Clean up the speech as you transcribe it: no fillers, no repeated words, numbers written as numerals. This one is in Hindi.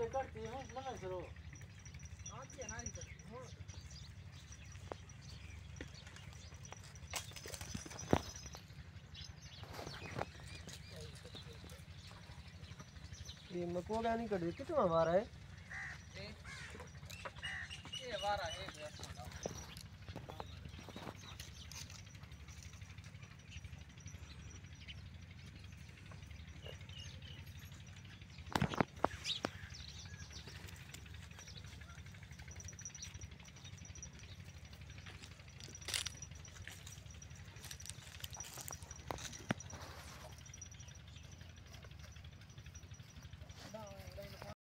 करती हूँ मन करो ये मको क्या नहीं कर कितना हमारा है ये हमारा है